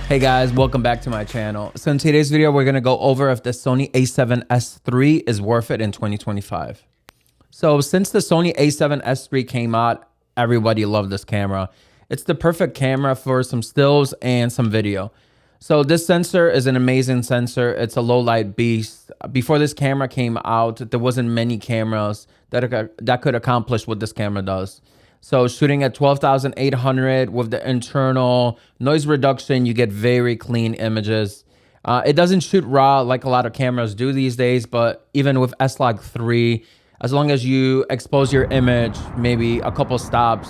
Hey guys, welcome back to my channel. So in today's video, we're gonna go over if the Sony a7S III is worth it in 2025. So since the Sony a7S III came out, everybody loved this camera. It's the perfect camera for some stills and some video. So this sensor is an amazing sensor. It's a low light beast. Before this camera came out, there wasn't many cameras that could accomplish what this camera does. So shooting at 12,800 with the internal noise reduction, you get very clean images. It doesn't shoot RAW like a lot of cameras do these days, but even with S-Log 3, as long as you expose your image, maybe a couple stops,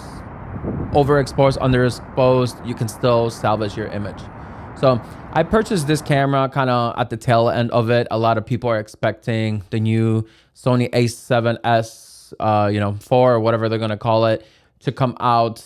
overexposed, underexposed, you can still salvage your image. So I purchased this camera kind of at the tail end of it. A lot of people are expecting the new Sony a7S, 4 or whatever they're going to call it, to come out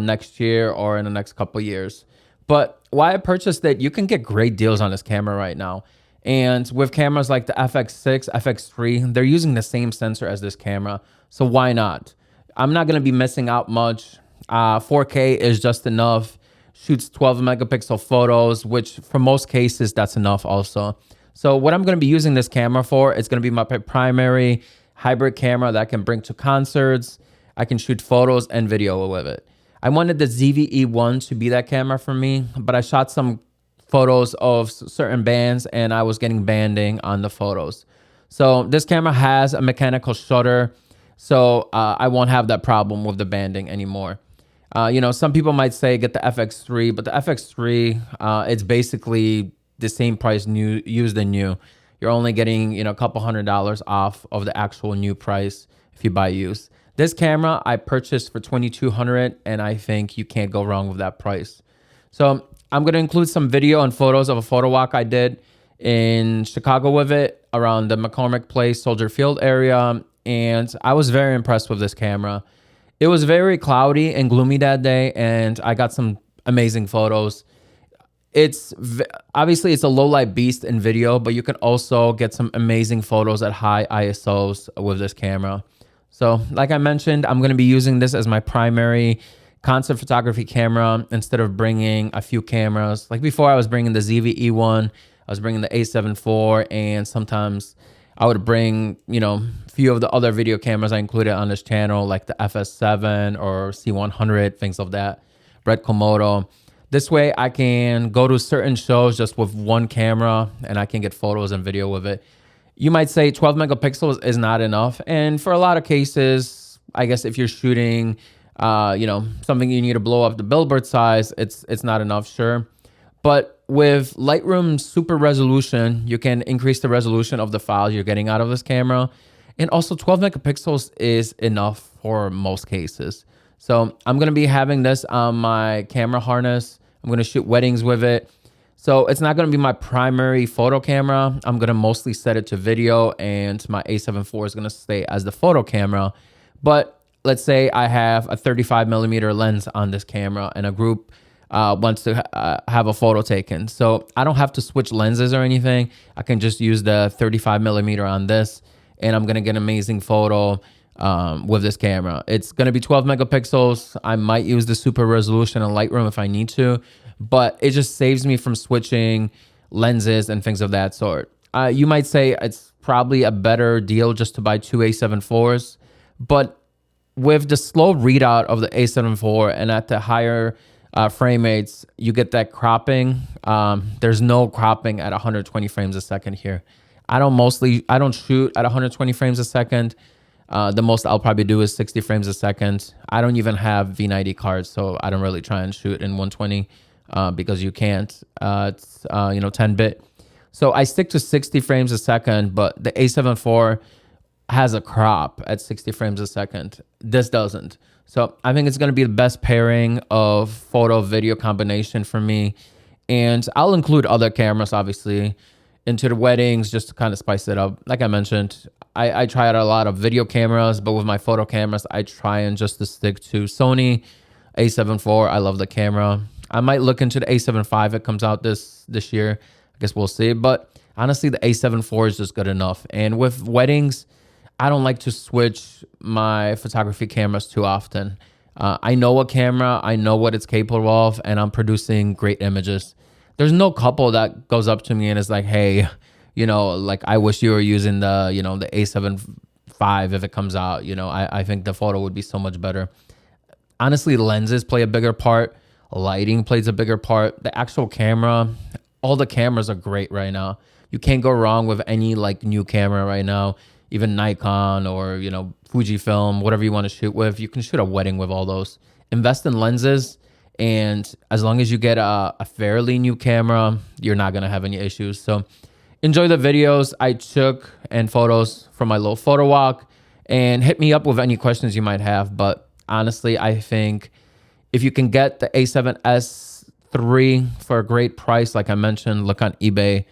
next year or in the next couple of years. But why I purchased it, you can get great deals on this camera right now. And with cameras like the FX6, FX3, they're using the same sensor as this camera. So why not? I'm not going to be missing out much. 4K is just enough. Shoots 12 megapixel photos, which for most cases, that's enough also. So what I'm going to be using this camera for, it's going to be my primary hybrid camera that I can bring to concerts. I can shoot photos and video with it. I wanted the ZV-E1 to be that camera for me, but I shot some photos of certain bands and I was getting banding on the photos. So this camera has a mechanical shutter, so I won't have that problem with the banding anymore. Some people might say get the FX3, but the FX3, it's basically the same price used and new. You're only getting, a couple $100 off of the actual new price if you buy used. This camera I purchased for $2,200, and I think you can't go wrong with that price. So I'm going to include some video and photos of a photo walk I did in Chicago with it around the McCormick Place, Soldier Field area, and I was very impressed with this camera. It was very cloudy and gloomy that day, and I got some amazing photos. Obviously it's a low light beast in video, but you can also get some amazing photos at high ISOs with this camera. So like I mentioned, I'm going to be using this as my primary concert photography camera instead of bringing a few cameras. Like before, I was bringing the ZV-E1, I was bringing the A7 IV, and sometimes I would bring, a few of the other video cameras I included on this channel, like the FS7 or C100, things of that, Red Komodo. This way I can go to certain shows just with one camera and I can get photos and video with it. You might say 12 megapixels is not enough. And for a lot of cases, I guess if you're shooting, something you need to blow up the billboard size, it's not enough, sure. But with Lightroom Super Resolution, you can increase the resolution of the files you're getting out of this camera. And also 12 megapixels is enough for most cases. So I'm going to be having this on my camera harness. I'm going to shoot weddings with it. So it's not going to be my primary photo camera. I'm going to mostly set it to video, and my A7 IV is going to stay as the photo camera. But let's say I have a 35 millimeter lens on this camera and a group wants to have a photo taken. So I don't have to switch lenses or anything. I can just use the 35 millimeter on this, and I'm going to get an amazing photo with this camera. It's going to be 12 megapixels. I might use the super resolution in Lightroom if I need to, but it just saves me from switching lenses and things of that sort. You might say it's probably a better deal just to buy two A7 IVs, but with the slow readout of the A7 IV and at the higher frame rates, you get that cropping. There's no cropping at 120 frames a second here. I don't shoot at 120 frames a second. The most I'll probably do is 60 frames a second. I don't even have V90 cards, so I don't really try and shoot in 120 because you can't. It's 10-bit. So I stick to 60 frames a second, but the A7 IV has a crop at 60 frames a second. This doesn't. So I think it's going to be the best pairing of photo video combination for me. And I'll include other cameras, obviously, into the weddings just to kind of spice it up. Like I mentioned, I try out a lot of video cameras, but with my photo cameras, I try and just to stick to Sony A7 IV. I love the camera. I might look into the A7 V. It comes out this year. I guess we'll see. But honestly, the A7 IV is just good enough. And with weddings, I don't like to switch my photography cameras too often. I know a camera, I know what it's capable of, and I'm producing great images. there's no couple that goes up to me and is like, hey, like I wish you were using the, the A7 V if it comes out. I think the photo would be so much better. Honestly, lenses play a bigger part. Lighting plays a bigger part. The actual camera, all the cameras are great right now. You can't go wrong with any like new camera right now. Even Nikon or, Fujifilm, whatever you want to shoot with. You can shoot a wedding with all those. Invest in lenses. And as long as you get a fairly new camera, you're not going to have any issues. So enjoy the videos I took and photos from my little photo walk, and hit me up with any questions you might have. But honestly, I think if you can get the A7S III for a great price, like I mentioned, look on eBay.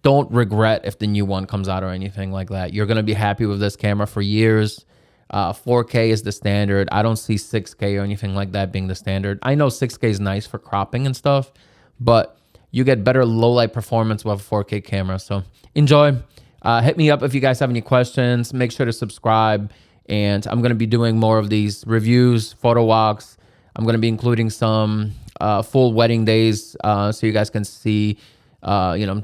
Don't regret if the new one comes out or anything like that. You're going to be happy with this camera for years. 4K is the standard. I don't see 6K or anything like that being the standard. I know 6K is nice for cropping and stuff, but you get better low light performance with a 4K camera. So enjoy. Hit me up if you guys have any questions. Make sure to subscribe. And I'm going to be doing more of these reviews, photo walks. I'm going to be including some full wedding days so you guys can see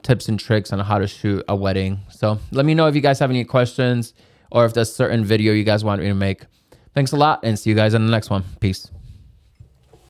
tips and tricks on how to shoot a wedding. So let me know if you guys have any questions or if there's a certain video you guys want me to make. Thanks a lot, and see you guys in the next one. Peace.